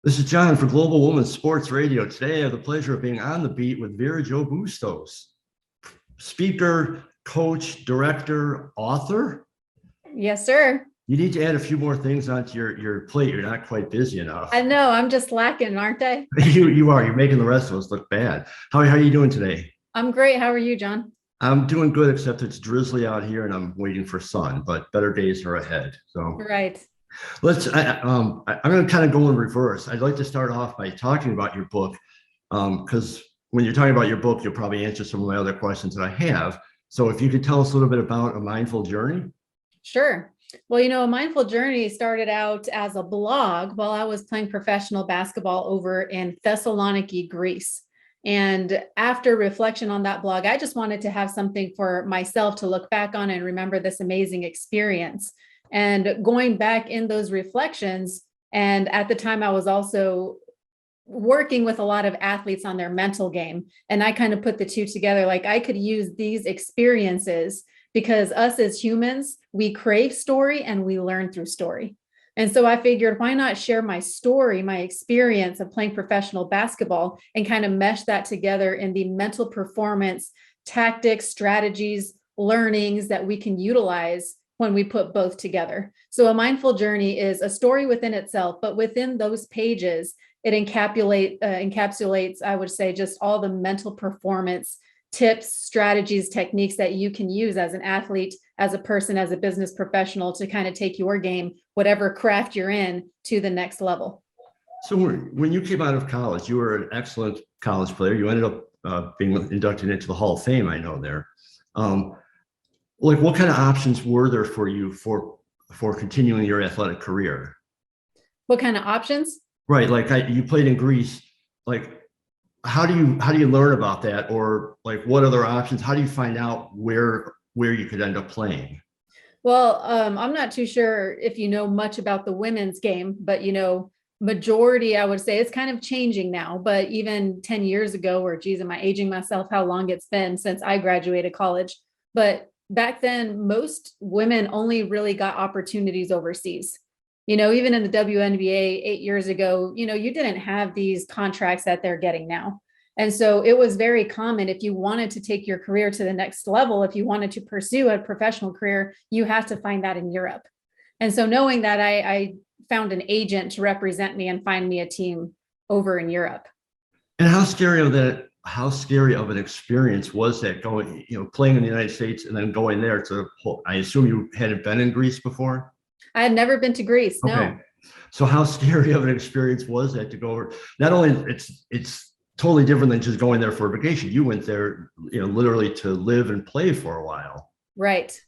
This is John for Global Women's Sports Radio. Today, I have the pleasure of being on the beat with Vera Jo Bustos, speaker, coach, director, author. Yes, sir. You need to add a few more things onto your plate. You're not quite busy enough. I know. I'm just lacking, aren't I? You are. You're making the rest of us look bad. How are you doing today? I'm great. How are you, John? I'm doing good, except it's drizzly out here and I'm waiting for sun, but better days are ahead. So Right. I'm going to kind of go in reverse. I'd like to start off by talking about your book, because when you're talking about your book, you'll probably answer some of my other questions that I have. So if you could tell us a little bit about A Mindful Journey. Sure. Well, A Mindful Journey started out as a blog while I was playing professional basketball over in Thessaloniki, Greece. And after reflection on that blog, I just wanted to have something for myself to look back on and remember this amazing experience. And going back in those reflections, and at the time I was also working with a lot of athletes on their mental game. And I kind of put the two together, like I could use these experiences because us as humans, we crave story and we learn through story. And so I figured, why not share my story, my experience of playing professional basketball and kind of mesh that together in the mental performance, tactics, strategies, learnings that we can utilize when we put both together. So A Mindful Journey is a story within itself, but within those pages, it encapsulates, I would say, just all the mental performance tips, strategies, techniques that you can use as an athlete, as a person, as a business professional to kind of take your game, whatever craft you're in, to the next level. So when you came out of college, you were an excellent college player. You ended up being inducted into the Hall of Fame, I know there. Like what kind of options were there for you for continuing your athletic career? What kind of options? Right, like you played in Greece. Like, how do you learn about that, or like what other options? How do you find out where you could end up playing? Well, I'm not too sure if you know much about the women's game, but majority, I would say it's kind of changing now. But even 10 years ago, or geez, am I aging myself? How long it's been since I graduated college? But back then, most women only really got opportunities overseas. Even in the WNBA 8 years ago, you didn't have these contracts that they're getting now. And so it was very common if you wanted to take your career to the next level, if you wanted to pursue a professional career, you have to find that in Europe. And so knowing that, I found an agent to represent me and find me a team over in Europe. And how scary of an experience was that, going, playing in the United States and then going there to, I assume you hadn't been in Greece before? I had never been to Greece. No. Okay. So how scary of an experience was that to go over? Not only it's totally different than just going there for a vacation. You went there, literally to live and play for a while. Right.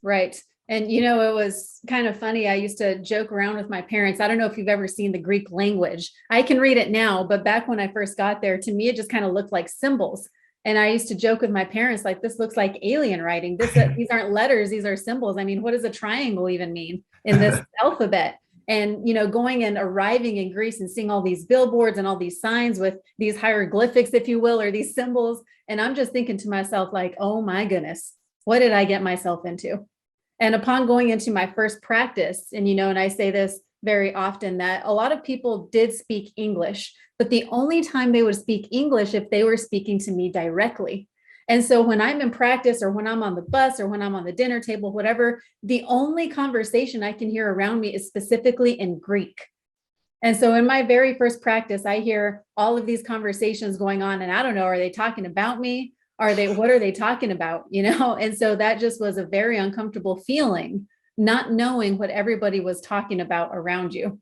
And, it was kind of funny. I used to joke around with my parents. I don't know if you've ever seen the Greek language. I can read it now, but back when I first got there, to me, it just kind of looked like symbols. And I used to joke with my parents, like, this looks like alien writing. These aren't letters. These are symbols. I mean, what does a triangle even mean in this alphabet? And, going and arriving in Greece and seeing all these billboards and all these signs with these hieroglyphics, if you will, or these symbols. And I'm just thinking to myself, like, oh my goodness, what did I get myself into? And upon going into my first practice, and, and I say this very often, that a lot of people did speak English, but the only time they would speak English if they were speaking to me directly. And so when I'm in practice, or when I'm on the bus, or when I'm on the dinner table, whatever, the only conversation I can hear around me is specifically in Greek. And so in my very first practice, I hear all of these conversations going on, and I don't know, are they talking about me? What are they talking about? And so that just was a very uncomfortable feeling, not knowing what everybody was talking about around you.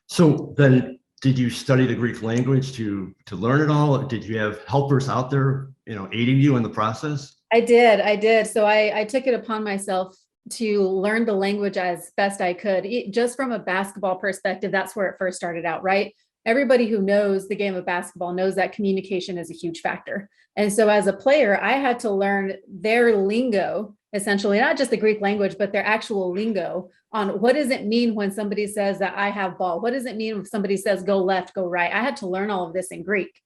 So then, did you study the Greek language to learn it all? Did you have helpers out there, aiding you in the process? I did. So I took it upon myself to learn the language as best I could. Just from a basketball perspective, that's where it first started out, right? Everybody who knows the game of basketball knows that communication is a huge factor. And so as a player, I had to learn their lingo, essentially, not just the Greek language, but their actual lingo on what does it mean when somebody says that I have ball? What does it mean if somebody says go left, go right? I had to learn all of this in Greek.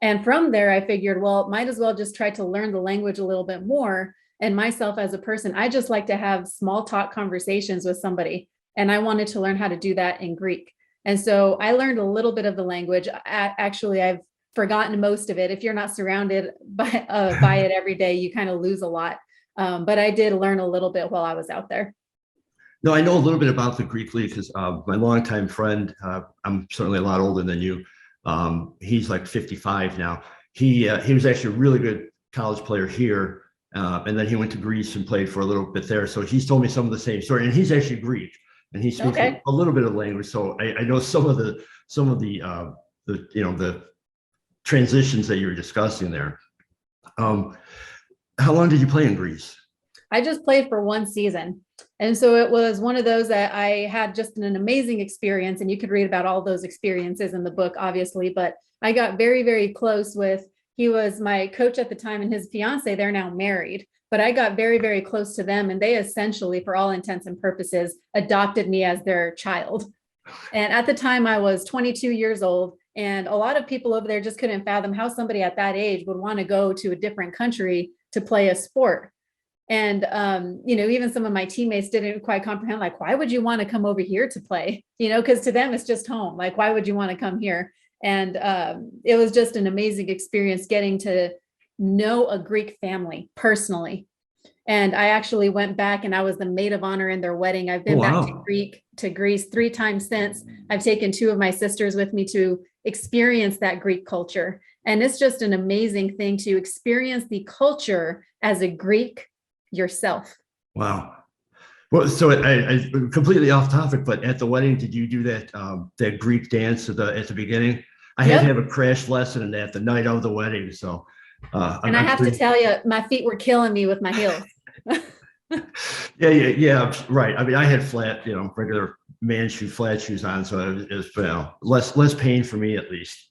And from there, I figured, well, might as well just try to learn the language a little bit more. And myself as a person, I just like to have small talk conversations with somebody. And I wanted to learn how to do that in Greek. And so I learned a little bit of the language. Actually, I've forgotten most of it. If you're not surrounded by it every day, you kind of lose a lot. But I did learn a little bit while I was out there. No, I know a little bit about the Greek league because my longtime friend, I'm certainly a lot older than you. He's like 55 now. He was actually a really good college player here, and then he went to Greece and played for a little bit there. So he's told me some of the same story, and he's actually Greek, and he speaks Okay. a little bit of language. So I know some of the the transitions that you were discussing there. How long did you play in Greece? I just played for one season. And so it was one of those that I had just an amazing experience. And you could read about all those experiences in the book, obviously. But I got very, very close with, he was my coach at the time and his fiance, they're now married. But I got very, very close to them. And they essentially, for all intents and purposes, adopted me as their child. And at the time, I was 22 years old. And a lot of people over there just couldn't fathom how somebody at that age would want to go to a different country to play a sport. And, even some of my teammates didn't quite comprehend, like, why would you want to come over here to play? Because to them, it's just home. Like, why would you want to come here? And it was just an amazing experience getting to know a Greek family personally. And I actually went back and I was the maid of honor in their wedding. I've been back to Greece 3 times since. I've taken 2 of my sisters with me to experience that Greek culture. And it's just an amazing thing to experience the culture as a Greek yourself. Wow. Well, so I completely off topic, but at the wedding, did you do that Greek dance at the beginning? I had to have a crash lesson in that the night of the wedding. So, and I have to tell you, my feet were killing me with my heels. yeah, right. I mean, I had flat, regular man shoe, flat shoes on, so it was less pain for me at least.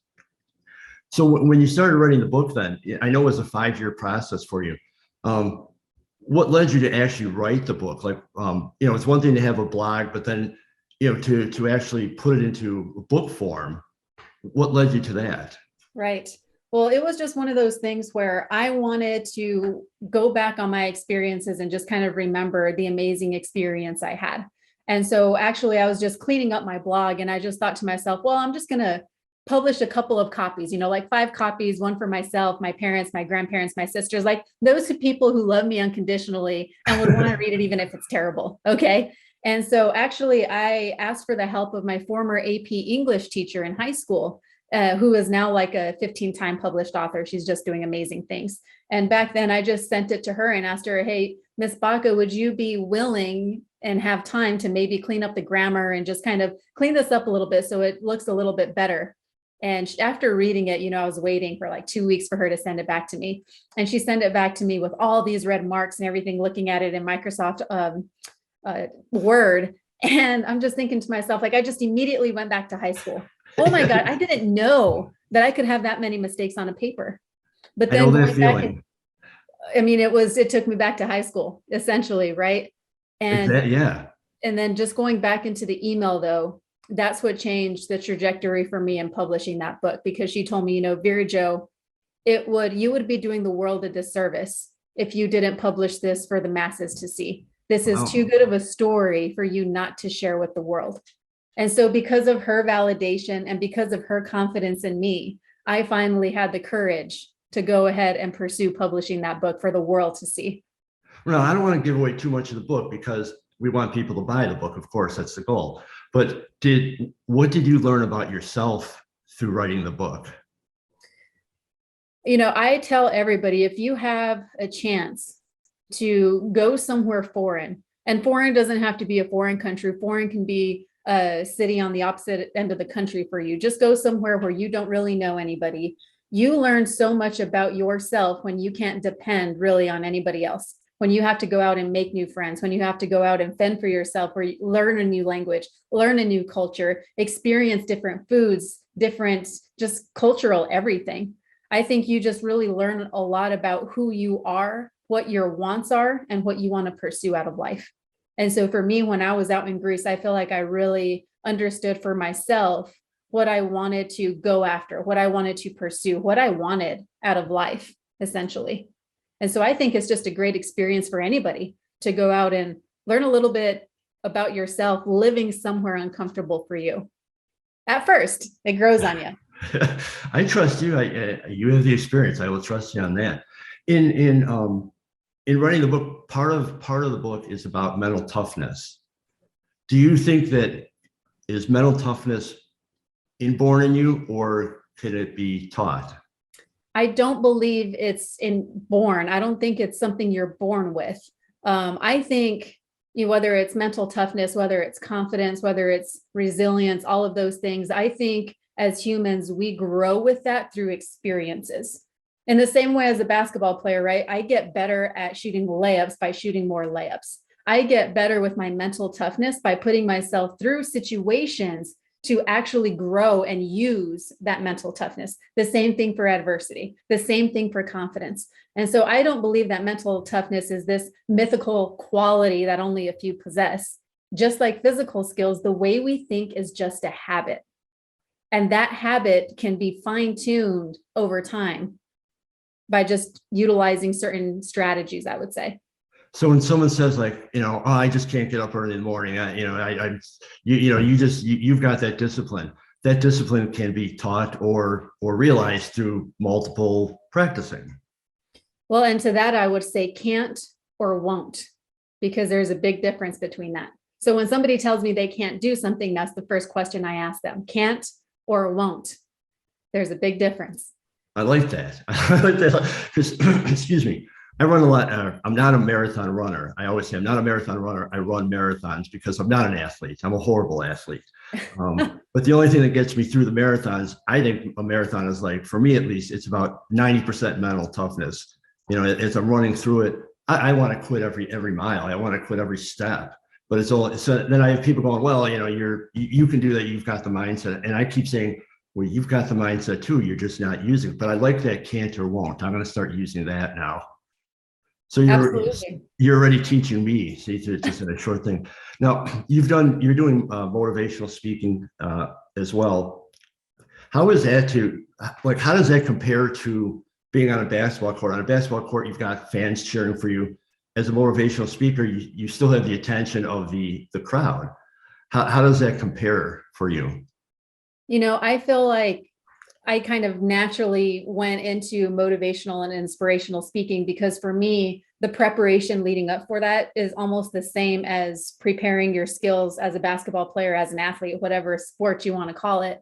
So when you started writing the book, then I know it was a 5-year process for you. What led you to actually write the book? Like, it's one thing to have a blog, but then, to actually put it into book form. What led you to that? Right. Well, it was just one of those things where I wanted to go back on my experiences and just kind of remember the amazing experience I had. And so actually I was just cleaning up my blog and I just thought to myself, well, I'm just going to publish a couple of copies, like 5 copies, one for myself, my parents, my grandparents, my sisters, like those people who love me unconditionally and would want to read it even if it's terrible. Okay. And so actually I asked for the help of my former AP English teacher in high school, who is now like a 15-time published author. She's just doing amazing things. And back then I just sent it to her and asked her, hey, Miss Baca, would you be willing and have time to maybe clean up the grammar and just kind of clean this up a little bit so it looks a little bit better? And after reading it, I was waiting for like 2 weeks for her to send it back to me. And she sent it back to me with all these red marks and everything, looking at it in Microsoft Word. And I'm just thinking to myself, like, I just immediately went back to high school. Oh my God, I didn't know that I could have that many mistakes on a paper. But then going back, it took me back to high school, essentially, right? And and then just going back into the email, though, that's what changed the trajectory for me in publishing that book, because she told me, Vera Jo, you would be doing the world a disservice if you didn't publish this for the masses to see. This is too good of a story for you not to share with the world. And so because of her validation and because of her confidence in me, I finally had the courage to go ahead and pursue publishing that book for the world to see. Well, I don't want to give away too much of the book because we want people to buy the book. Of course, that's the goal. But what did you learn about yourself through writing the book? I tell everybody, if you have a chance to go somewhere foreign, and foreign doesn't have to be a foreign country, foreign can be a city on the opposite end of the country for you. Just go somewhere where you don't really know anybody. You learn so much about yourself when you can't depend really on anybody else. When you have to go out and make new friends, when you have to go out and fend for yourself, or learn a new language, learn a new culture, experience different foods, different just cultural everything. I think you just really learn a lot about who you are, what your wants are, and what you want to pursue out of life. And so for me, when I was out in Greece, I feel like I really understood for myself what I wanted to go after, what I wanted to pursue, what I wanted out of life, essentially. And so I think it's just a great experience for anybody to go out and learn a little bit about yourself, living somewhere uncomfortable for you. At first, it grows on you. I trust you. You have the experience. I will trust you on that. In writing the book, part of the book is about mental toughness. Do you think that is mental toughness inborn in you, or could it be taught? I don't believe it's inborn. I don't think it's something you're born with. I think whether it's mental toughness, whether it's confidence, whether it's resilience, all of those things, I think as humans, we grow with that through experiences. In the same way as a basketball player, right? I get better at shooting layups by shooting more layups. I get better with my mental toughness by putting myself through situations to actually grow and use that mental toughness. The same thing for adversity, the same thing for confidence. And so I don't believe that mental toughness is this mythical quality that only a few possess. Just like physical skills, the way we think is just a habit. And that habit can be fine-tuned over time by just utilizing certain strategies, I would say. So when someone says like, oh, I just can't get up early in the morning, you've got that discipline. That discipline can be taught or realized through multiple practicing. Well, and to that, I would say can't or won't, because there's a big difference between that. So when somebody tells me they can't do something, that's the first question I ask them: can't or won't. There's a big difference. I like that. I like that because, excuse me, I run a lot. I'm not a marathon runner. I always say I'm not a marathon runner. I run marathons because I'm not an athlete. I'm a horrible athlete. But the only thing that gets me through the marathons, I think a marathon is like, for me at least, it's about 90% mental toughness. As I'm running through it, I want to quit every mile. I want to quit every step. But it's all, so then I have people going, well, you can do that. You've got the mindset. And I keep saying, well, you've got the mindset too. You're just not using it. But I like that can't or won't. I'm going to start using that now. So you're already teaching me. See, it's just a short thing. Now you're doing motivational speaking as well. How is that how does that compare to being on a basketball court? On a basketball court, you've got fans cheering for you. As a motivational speaker, you still have the attention of the crowd. How does that compare for you? I feel like I kind of naturally went into motivational and inspirational speaking because for me, the preparation leading up for that is almost the same as preparing your skills as a basketball player, as an athlete, whatever sport you want to call it.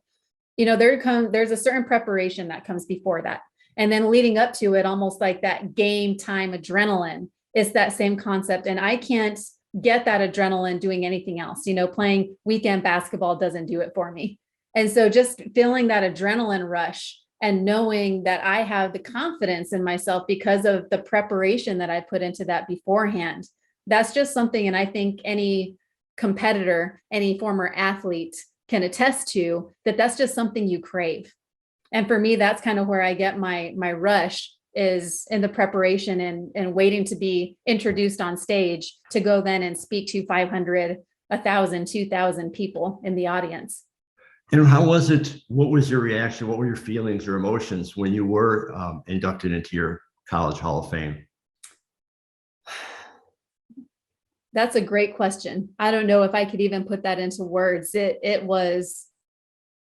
There's a certain preparation that comes before that. And then leading up to it, almost like that game time adrenaline, it's that same concept. And I can't get that adrenaline doing anything else. Playing weekend basketball doesn't do it for me. And so just feeling that adrenaline rush and knowing that I have the confidence in myself because of the preparation that I put into that beforehand, that's just something. And I think any competitor, any former athlete can attest to that. That's just something you crave. And for me, that's kind of where I get my rush, is in the preparation and waiting to be introduced on stage to go then and speak to 500, 1,000, 2,000 people in the audience. And how was it? What was your reaction? What were your feelings or emotions when you were inducted into your College Hall of Fame? That's a great question. I don't know if I could even put that into words. It was,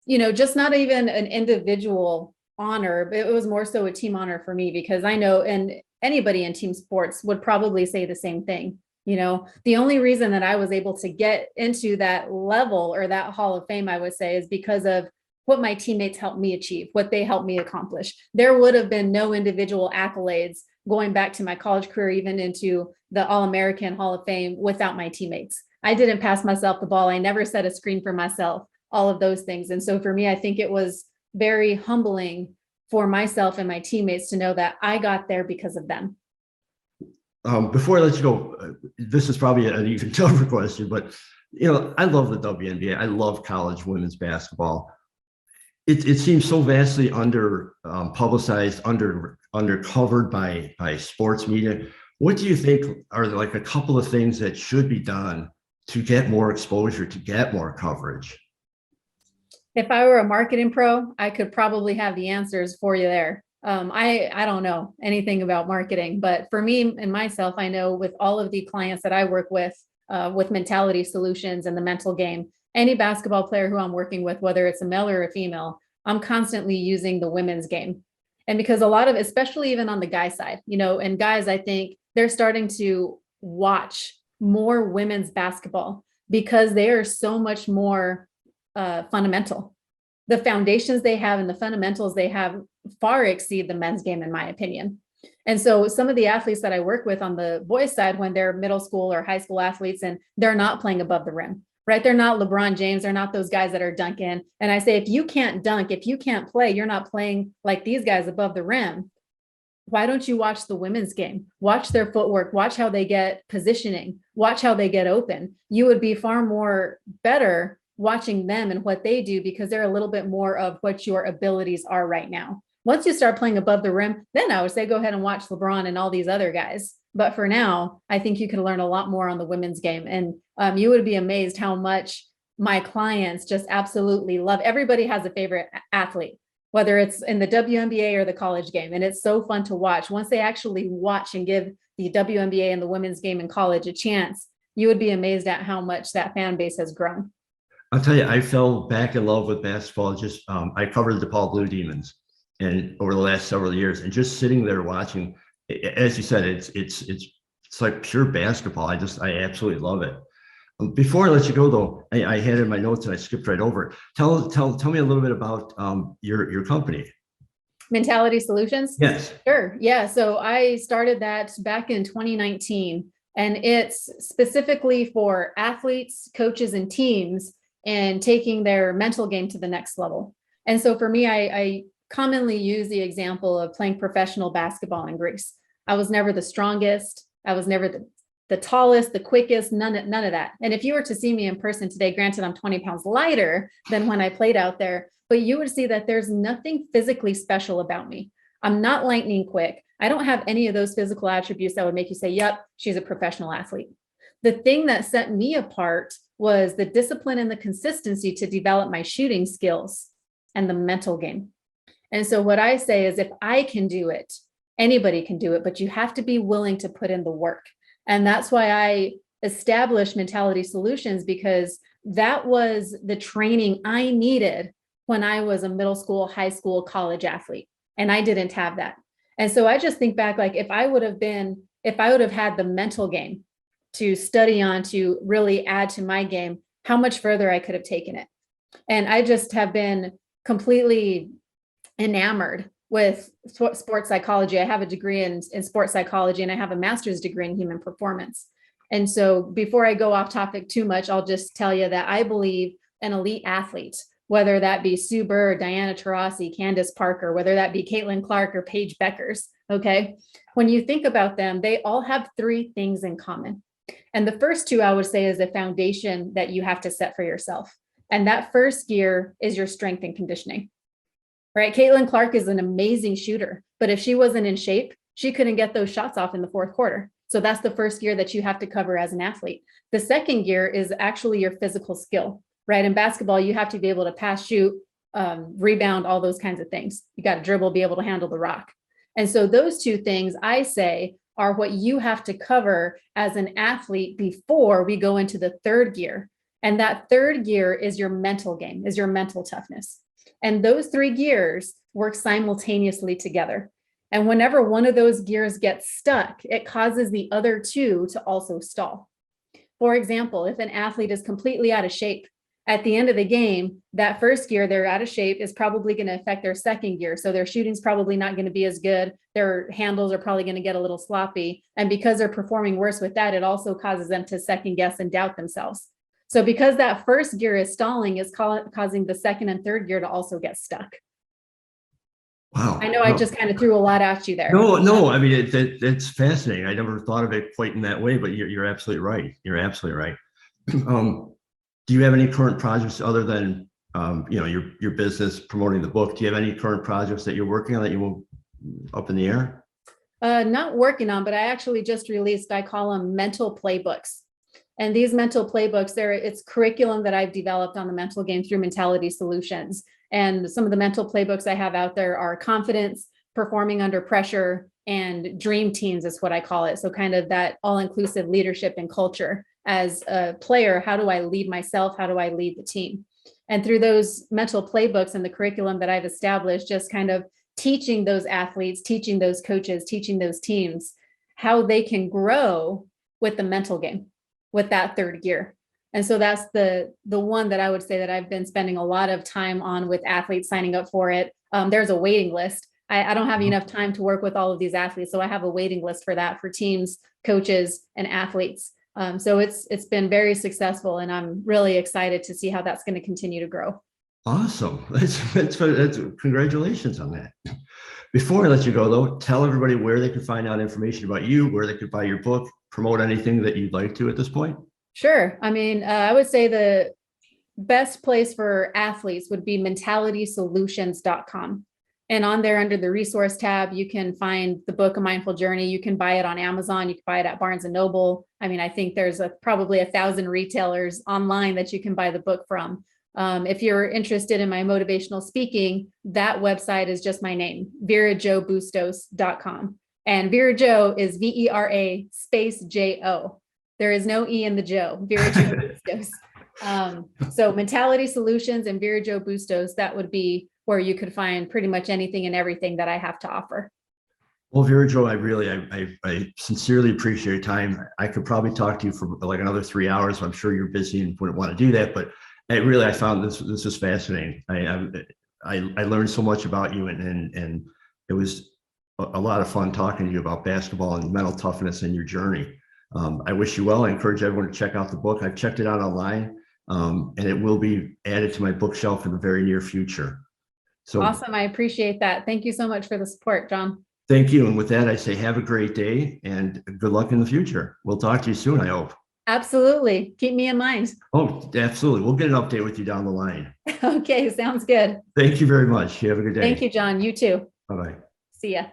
just not even an individual honor, but it was more so a team honor for me, because I know, and anybody in team sports would probably say the same thing. The only reason that I was able to get into that level or that Hall of Fame, I would say, is because of what my teammates helped me achieve, what they helped me accomplish. There would have been no individual accolades going back to my college career, even into the All-American Hall of Fame, without my teammates. I didn't pass myself the ball. I never set a screen for myself, all of those things. And so for me, I think it was very humbling for myself and my teammates to know that I got there because of them. Before I let you go, this is probably an even tougher question, but I love the WNBA. I love college women's basketball. It seems so vastly under publicized, undercovered by sports media. What do you think are like a couple of things that should be done to get more exposure, to get more coverage? If I were a marketing pro, I could probably have the answers for you there. I don't know anything about marketing, but for me and myself, I know with all of the clients that I work with Mentality Solutions and the mental game, any basketball player who I'm working with, whether it's a male or a female, I'm constantly using the women's game. And because a lot of, especially even on the guy side, and guys, I think they're starting to watch more women's basketball because they are so much more fundamental. The foundations they have and the fundamentals they have far exceed the men's game, in my opinion. And so some of the athletes that I work with on the boys side, when they're middle school or high school athletes and they're not playing above the rim, right? They're not LeBron James. They're not those guys that are dunking. And I say, if you can't dunk, if you can't play, you're not playing like these guys above the rim. Why don't you watch the women's game? Watch their footwork, watch how they get positioning, watch how they get open. You would be far more better watching them and what they do because they're a little bit more of what your abilities are right now. Once you start playing above the rim, then I would say go ahead and watch LeBron and all these other guys. But for now, I think you can learn a lot more on the women's game. And you would be amazed how much my clients just absolutely love. Everybody has a favorite athlete, whether it's in the WNBA or the college game. And it's so fun to watch. Once they actually watch and give the WNBA and the women's game in college a chance, you would be amazed at how much that fan base has grown. I'll tell you, I fell back in love with basketball. I covered the DePaul Blue Demons, and over the last several years, and just sitting there watching, as you said, it's like pure basketball. I absolutely love it. Before I let you go, though, I had in my notes and I skipped right over it. Tell me a little bit about your company. Mentality Solutions? Yes. Sure. Yeah. So I started that back in 2019, and it's specifically for athletes, coaches, and teams and taking their mental game to the next level. And so for me, I commonly use the example of playing professional basketball in Greece. I was never the strongest. I was never the tallest, the quickest, none of that. And if you were to see me in person today, granted, I'm 20 pounds lighter than when I played out there, but you would see that there's nothing physically special about me. I'm not lightning quick. I don't have any of those physical attributes that would make you say, yep, she's a professional athlete. The thing that set me apart was the discipline and the consistency to develop my shooting skills and the mental game. And so what I say is, if I can do it, anybody can do it, but you have to be willing to put in the work. And that's why I established Mentality Solutions, because that was the training I needed when I was a middle school, high school, college athlete. And I didn't have that. And so I just think back, like if I would have had the mental game to study on, to really add to my game, how much further I could have taken it. And I just have been completely enamored with sports psychology. I have a degree in sports psychology, and I have a master's degree in human performance. And so before I go off topic too much, I'll just tell you that I believe an elite athlete, whether that be Sue Bird, Diana Taurasi, Candace Parker, whether that be Caitlin Clark or Paige Beckers, okay? When you think about them, they all have three things in common. And the first two, I would say, is a foundation that you have to set for yourself. And that first gear is your strength and conditioning, right? Caitlin Clark is an amazing shooter, but if she wasn't in shape, she couldn't get those shots off in the fourth quarter. So that's the first gear that you have to cover as an athlete. The second gear is actually your physical skill, right? In basketball, you have to be able to pass, shoot, rebound, all those kinds of things. You got to dribble, be able to handle the rock. And so those two things, I say, are what you have to cover as an athlete before we go into the third gear. And that third gear is your mental game, is your mental toughness. And those three gears work simultaneously together. And whenever one of those gears gets stuck, it causes the other two to also stall. For example, if an athlete is completely out of shape, at the end of the game, that first gear, they're out of shape, is probably going to affect their second gear. So their shooting's probably not going to be as good. Their handles are probably going to get a little sloppy. And because they're performing worse with that, it also causes them to second guess and doubt themselves. So because that first gear is stalling, is causing the second and third gear to also get stuck. Wow. I know I just kind of threw a lot at you there. No. I mean, it's fascinating. I never thought of it quite in that way, but you're absolutely right. You're absolutely right. Do you have any current projects other than, your business, promoting the book? Do you have any current projects that you're working on that you want up in the air? Not working on, but I actually just released, I call them mental playbooks. And these mental playbooks, it's curriculum that I've developed on the mental game through Mentality Solutions. And some of the mental playbooks I have out there are confidence, performing under pressure, and dream teams is what I call it. So kind of that all-inclusive leadership and culture. as a player, how do I lead myself? How do I lead the team? And through those mental playbooks and the curriculum that I've established, just kind of teaching those athletes, teaching those coaches, teaching those teams how they can grow with the mental game, with that third gear. And so that's the one that I would say that I've been spending a lot of time on with athletes signing up for it. There's a waiting list. I don't have enough time to work with all of these athletes. So I have a waiting list for that, for teams, coaches, and athletes. So it's been very successful, and I'm really excited to see how that's going to continue to grow. Awesome. That's congratulations on that. Before I let you go, though, tell everybody where they can find out information about you, where they could buy your book, promote anything that you'd like to at this point. Sure. I mean, I would say the best place for athletes would be mentalitysolutions.com. And on there, under the resource tab, you can find the book, A Mindful Journey. You can buy it on Amazon. You can buy it at Barnes and Noble. I mean, I think there's probably 1,000 retailers online that you can buy the book from. If you're interested in my motivational speaking, that website is just my name, verajobustos.com. And Vera Jo is VERA space JO. There is no E in the Joe, Vera Jo Bustos. So Mentality Solutions and Vera Jo Bustos, that would be where you could find pretty much anything and everything that I have to offer. Well, Vera Jo, I sincerely appreciate your time. I could probably talk to you for like another 3 hours. I'm sure you're busy and wouldn't want to do that, but I found this was fascinating. I learned so much about you, and it was a lot of fun talking to you about basketball and mental toughness and your journey. I wish you well. I encourage everyone to check out the book. I've checked it out online, and it will be added to my bookshelf in the very near future. So awesome. I appreciate that. Thank you so much for the support, John. Thank you. And with that, I say have a great day and good luck in the future. We'll talk to you soon, I hope. Absolutely. Keep me in mind. Oh, absolutely. We'll get an update with you down the line. Okay. Sounds good. Thank you very much. You have a good day. Thank you, John. You too. Bye-bye. See ya.